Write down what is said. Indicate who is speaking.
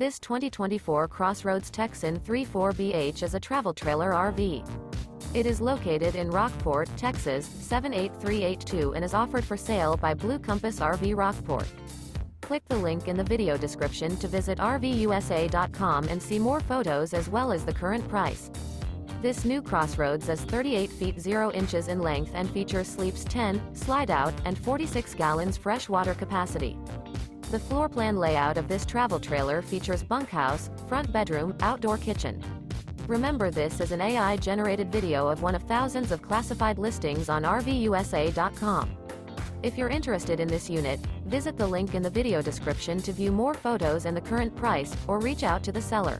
Speaker 1: This 2024 CrossRoads Texan 3.4BH is a travel trailer RV. It is located in Rockport, Texas, 78382 and is offered for sale by Blue Compass RV Rockport. Click the link in the video description to visit RVUSA.com and see more photos as well as the current price. This new CrossRoads is 38 feet 0 inches in length and features sleeps 10, Slideout, and 46 gallons fresh water capacity. The floor plan layout of this travel trailer features bunkhouse, front bedroom, outdoor kitchen. Remember, this is an AI-generated video of one of thousands of classified listings on RVUSA.com. If you're interested in this unit, visit the link in the video description to view more photos and the current price, or reach out to the seller.